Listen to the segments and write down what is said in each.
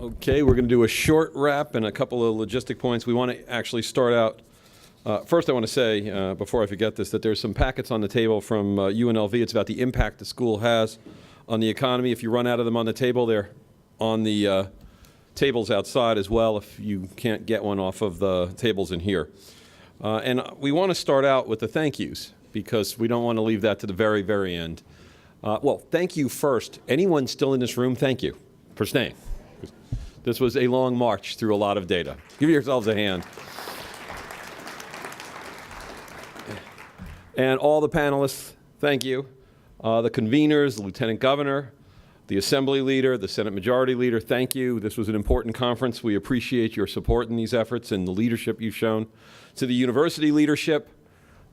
Okay, we're going to do a short wrap and a couple of logistic points. We want to actually start out. First, I want to say, before I forget this, that there's some packets on the table from UNLV. It's about the impact the school has on the economy. If you run out of them on the table, they're on the tables outside as well if you can't get one off of the tables in here. And we want to start out with the thank yous because we don't want to leave that to the very, very end. Well, thank you first. Anyone still in this room, thank you for staying. This was a long march through a lot of data. Give yourselves a hand. And all the panelists, thank you. The conveners, the Lieutenant Governor, the Assembly Leader, the Senate Majority Leader, thank you. This was an important conference. We appreciate your support in these efforts and the leadership you've shown. To the university leadership,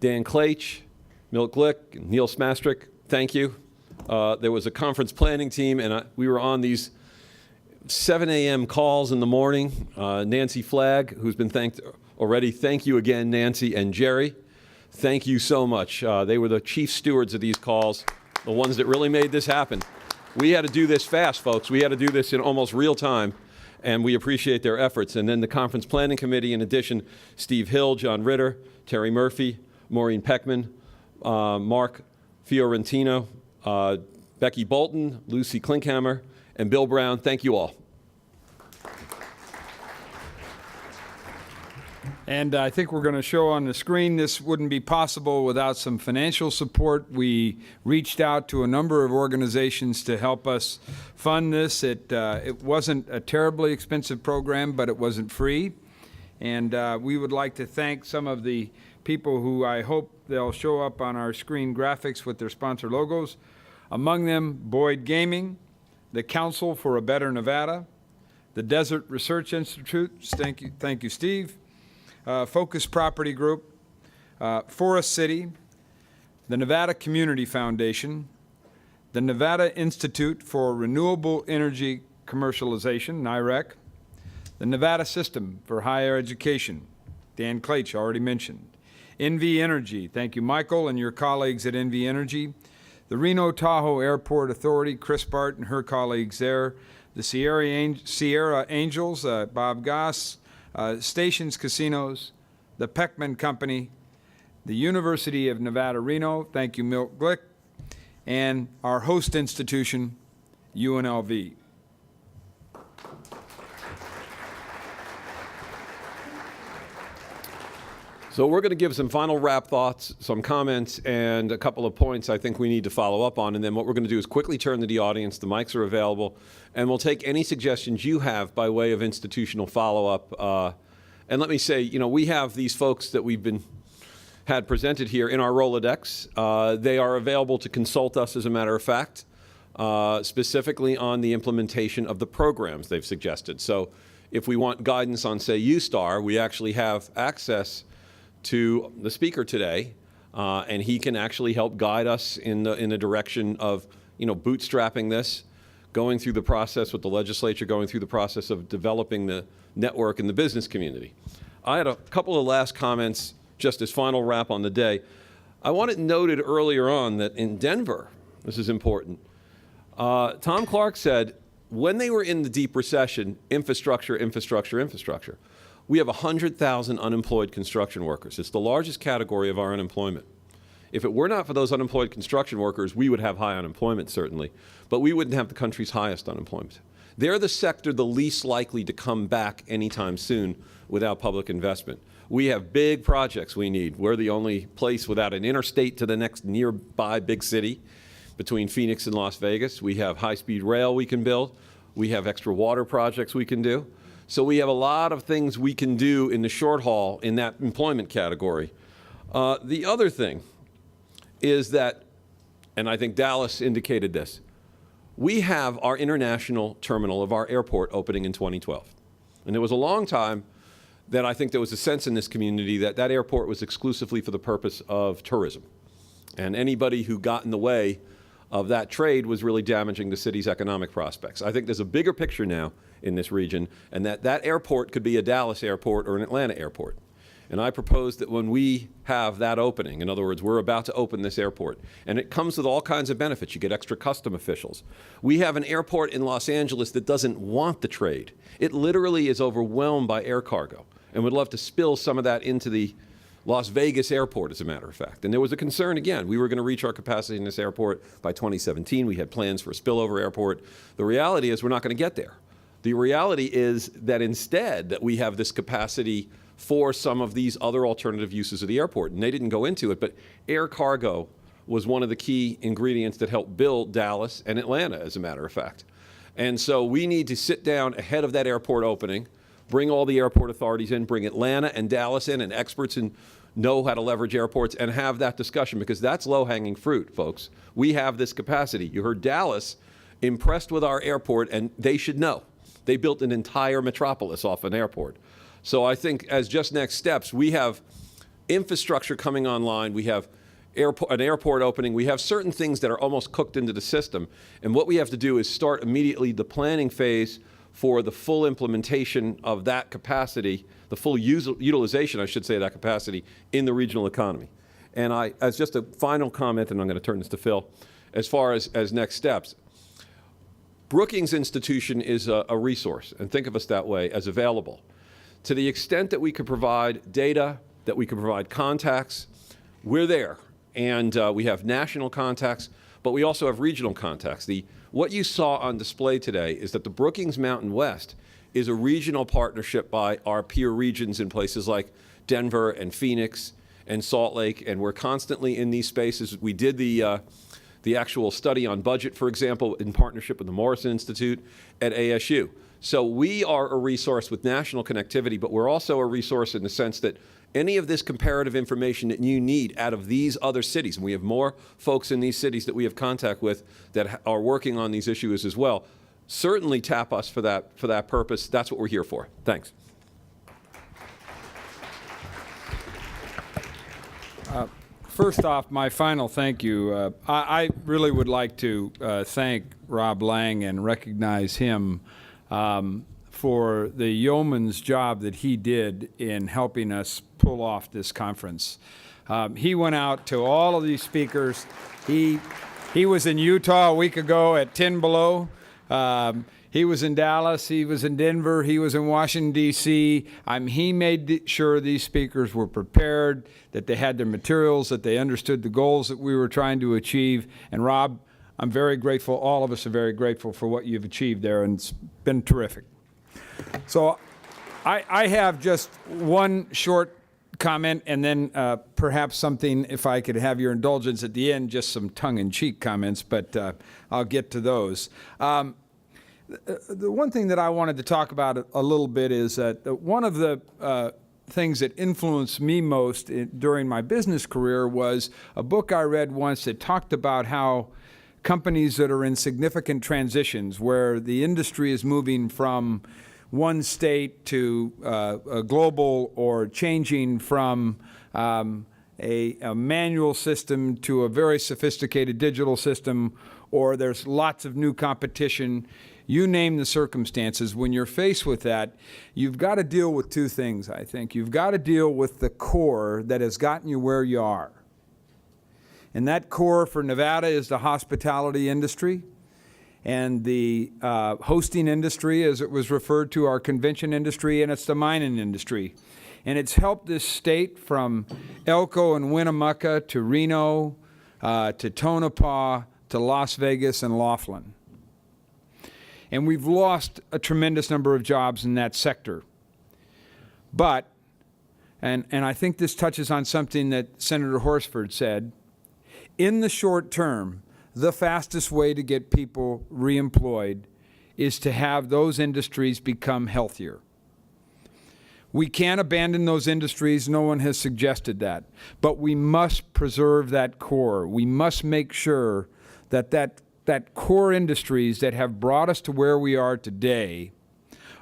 Dan Klaich, Milt Glick, and Neil Smastrick, thank you. There was a conference planning team, and we were on these 7 a.m. calls in the morning. Nancy Flagg, who's been thanked already, thank you again, Nancy and Jerry. Thank you so much. They were the chief stewards of these calls, the ones that really made this happen. We had to do this fast, folks. We had to do this in almost real time, and we appreciate their efforts. And then the Conference Planning Committee, in addition, Steve Hill, John Ritter, Terry Murphy, Maureen Peckman, Mark Fiorentino, Becky Bolton, Lucy Klinkhammer, and Bill Brown. Thank you all. And I think we're going to show on the screen this wouldn't be possible without some financial support. We reached out to a number of organizations to help us fund this. It wasn't a terribly expensive program, but it wasn't free. And we would like to thank some of the people who I hope they'll show up on our screen graphics with their sponsor logos. Among them, Boyd Gaming, the Council for a Better Nevada, the Desert Research Institute, thank you, Steve, Focus Property Group, Forest City, the Nevada Community Foundation, the Nevada Institute for Renewable Energy Commercialization, NIREC, the Nevada System for Higher Education, Dan Klaich already mentioned, NV Energy, thank you, Michael, and your colleagues at NV Energy, the Reno Tahoe Airport Authority, Chris Bart and her colleagues there, the Sierra Angels, Bob Goss, Stations Casinos, the Peckman Company, the University of Nevada, Reno, thank you, Milt Glick, and our host institution, UNLV. So we're going to give some final wrap thoughts, some comments, and a couple of points I think we need to follow up on. And then what we're going to do is quickly turn to the audience. The mics are available. And we'll take any suggestions you have by way of institutional follow-up. And let me say, you know, we have these folks that we've had presented here in our Rolodex. They are available to consult us, as a matter of fact, specifically on the implementation of the programs they've suggested. So if we want guidance on, say, U-Star, we actually have access to the speaker today, and he can actually help guide us in the direction of, you know, bootstrapping this, going through the process with the legislature, going through the process of developing the network in the business community. I had a couple of last comments, just as final wrap on the day. I want it noted earlier on that in Denver, this is important, Tom Clark said when they were in the deep recession, infrastructure, infrastructure, infrastructure. We have 100,000 unemployed construction workers. It's the largest category of our unemployment. If it were not for those unemployed construction workers, we would have high unemployment, certainly, but we wouldn't have the country's highest unemployment. They're the sector the least likely to come back anytime soon without public investment. We have big projects we need. We're the only place without an interstate to the next nearby big city between Phoenix and Las Vegas. We have high-speed rail we can build. We have extra water projects we can do. So we have a lot of things we can do in the short haul in that employment category. The other thing is that, and I think Dallas indicated this, we have our international terminal of our airport opening in 2012. And it was a long time that I think there was a sense in this community that that airport was exclusively for the purpose of tourism. And anybody who got in the way of that trade was really damaging the city's economic prospects. I think there's a bigger picture now in this region, and that airport could be a Dallas airport or an Atlanta airport. And I propose that when we have that opening, in other words, we're about to open this airport, and it comes with all kinds of benefits. You get extra custom officials. We have an airport in Los Angeles that doesn't want the trade. It literally is overwhelmed by air cargo and would love to spill some of that into the Las Vegas airport, as a matter of fact. And there was a concern, again, we were going to reach our capacity in this airport by 2017. We had plans for a spillover airport. The reality is we're not going to get there. The reality is that instead that we have this capacity for some of these other alternative uses of the airport. And they didn't go into it, but air cargo was one of the key ingredients that helped build Dallas and Atlanta, as a matter of fact. And so we need to sit down ahead of that airport opening, bring all the airport authorities in, bring Atlanta and Dallas in, and experts in know how to leverage airports, and have that discussion, because that's low-hanging fruit, folks. We have this capacity. You heard Dallas impressed with our airport, and they should know. They built an entire metropolis off an airport. So I think as just next steps, we have infrastructure coming online. We have an airport opening. We have certain things that are almost cooked into the system. And what we have to do is start immediately the planning phase for the full implementation of that capacity, the full utilization, I should say, of that capacity in the regional economy. And as just a final comment, and I'm going to turn this to Phil, as far as next steps, Brookings Institution is a resource, and think of us that way, as available. To the extent that we could provide data, that we could provide contacts, we're there. And we have national contacts, but we also have regional contacts. What you saw on display today is that the Brookings Mountain West is a regional partnership by our peer regions in places like Denver and Phoenix and Salt Lake, and we're constantly in these spaces. We did the actual study on budget, for example, in partnership with the Morrison Institute at ASU. So we are a resource with national connectivity, but we're also a resource in the sense that any of this comparative information that you need out of these other cities, and we have more folks in these cities that we have contact with that are working on these issues as well, certainly tap us for that purpose. That's what we're here for. Thanks. First off, my final thank you. I really would like to thank Rob Lang and recognize him for the yeoman's job that he did in helping us pull off this conference. He went out to all of these speakers. He was in Utah a week ago at 10 below. He was in Dallas, he was in Denver, he was in Washington, D.C. He made sure these speakers were prepared, that they had their materials, that they understood the goals that we were trying to achieve. And Rob, I'm very grateful, all of us are very grateful for what you've achieved there, and it's been terrific. So I have just one short comment, and then perhaps something, if I could have your indulgence at the end, just some tongue-in-cheek comments, but I'll get to those. The one thing that I wanted to talk about a little bit is that one of the things that influenced me most during my business career was a book I read once that talked about how companies that are in significant transitions, where the industry is moving from one state to a global, or changing from a manual system to a very sophisticated digital system, or there's lots of new competition. You name the circumstances. When you're faced with that, you've got to deal with two things, I think. You've got to deal with the core that has gotten you where you are. And that core for Nevada is the hospitality industry and the hosting industry, as it was referred to, our convention industry, and it's the mining industry. And it's helped this state from Elko and Winnemucca to Reno to Tonopah to Las Vegas and Laughlin. And we've lost a tremendous number of jobs in that sector. But, and I think this touches on something that Senator Horsford said, in the short term, the fastest way to get people reemployed is to have those industries become healthier. We can't abandon those industries. No one has suggested that. But we must preserve that core. We must make sure that core industries that have brought us to where we are today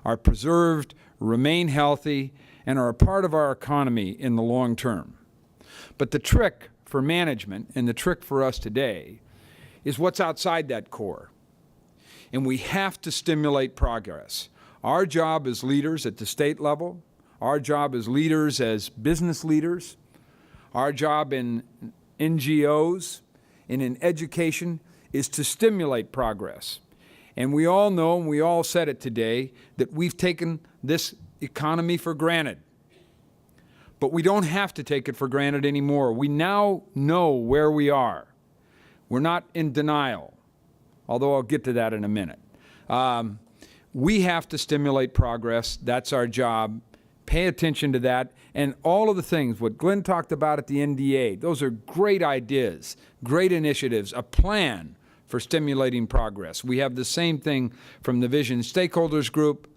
are preserved, remain healthy, and are a part of our economy in the long term. But the trick for management, and the trick for us today, is what's outside that core. And we have to stimulate progress. Our job as leaders at the state level, Our job as leaders, as business leaders, our job in NGOs and in education is to stimulate progress. And we all know, and we all said it today, that we've taken this economy for granted. But we don't have to take it for granted anymore. We now know where we are. We're not in denial, although I'll get to that in a minute. We have to stimulate progress. That's our job. Pay attention to that. And all of the things, what Glenn talked about at the NDA, those are great ideas, great initiatives, a plan for stimulating progress. We have the same thing from the Vision Stakeholders Group,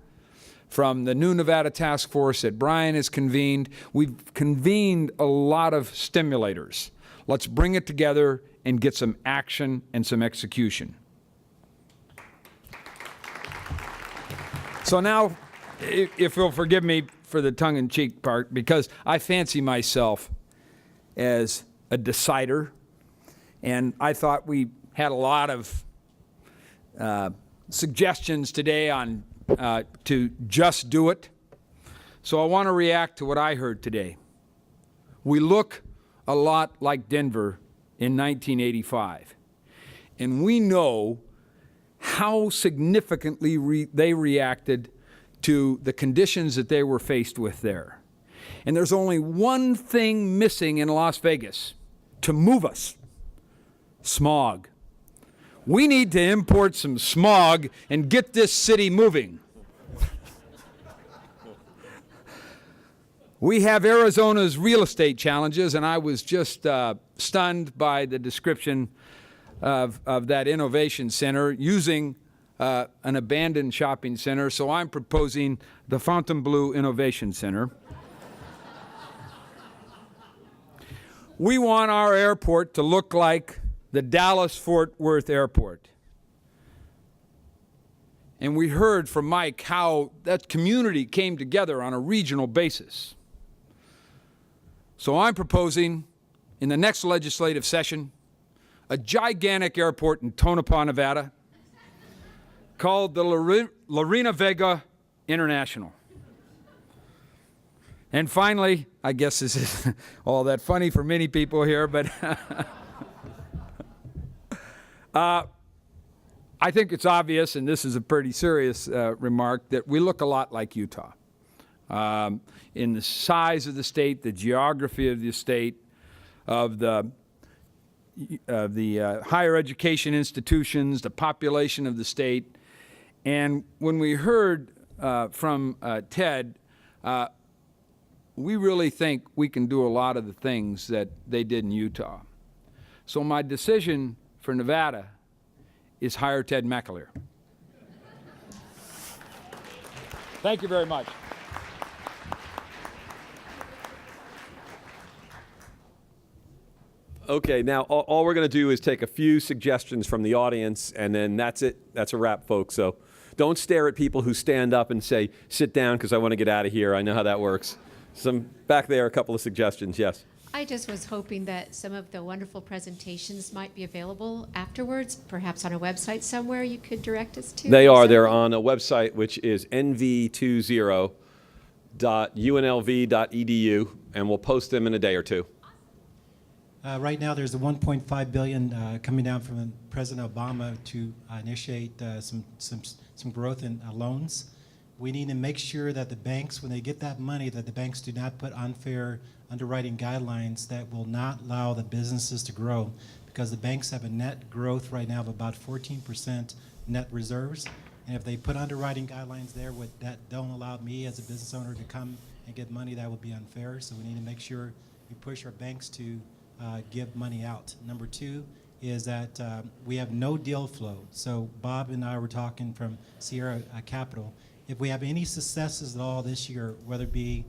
from the New Nevada Task Force that Brian has convened. We've convened a lot of stimulators. Let's bring it together and get some action and some execution. So now, if you'll forgive me for the tongue-in-cheek part, because I fancy myself as a decider, and I thought we had a lot of suggestions today on to just do it. So I want to react to what I heard today. We look a lot like Denver in 1985, and we know how significantly they reacted to the conditions that they were faced with there. And there's only one thing missing in Las Vegas to move us: smog. We need to import some smog and get this city moving. We have Arizona's real estate challenges, and I was just stunned by the description of that innovation center using an abandoned shopping center. So I'm proposing the Fontainebleau Innovation Center. We want our airport to look like the Dallas-Fort Worth Airport. And we heard from Mike how that community came together on a regional basis. So I'm proposing in the next legislative session a gigantic airport in Tonopah, Nevada, called the Lorena Vega International. And finally, I guess this is all that funny for many people here, but I think it's obvious, and this is a pretty serious remark, that we look a lot like Utah. In the size of the state, the geography of the state, of the higher education institutions, the population of the state. And when we heard from Ted, we really think we can do a lot of the things that they did in Utah. So my decision for Nevada is hire Ted McAleer. Thank you very much. Okay, now all we're going to do is take a few suggestions from the audience, and then that's it. That's a wrap, folks. So don't stare at people who stand up and say, sit down because I want to get out of here. I know how that works. Some back there, a couple of suggestions. Yes. I just was hoping that some of the wonderful presentations might be available afterwards, perhaps on a website somewhere you could direct us to. They are. They're on a website which is nv20.unlv.edu, and we'll post them in a day or two. Right now, there's a $1.5 billion coming down from President Obama to initiate some growth in loans. We need to make sure that the banks, when they get that money, that the banks do not put unfair underwriting guidelines that will not allow the businesses to grow, because the banks have a net growth right now of about 14% net reserves. And if they put underwriting guidelines there that don't allow me as a business owner to come and get money, that would be unfair. So we need to make sure we push our banks to give money out. Number two is that we have no deal flow. So Bob and I were talking from Sierra Capital. If we have any successes at all this year, whether it be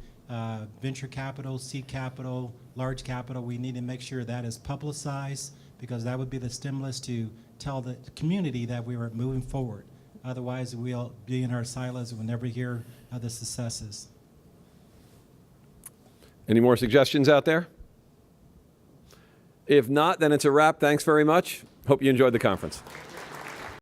venture capital, seed capital, large capital, we need to make sure that is publicized, because that would be the stimulus to tell the community that we were moving forward. Otherwise, we'll be in our silos and we'll never hear of the successes. Any more suggestions out there? If not, then it's a wrap. Thanks very much. Hope you enjoyed the conference.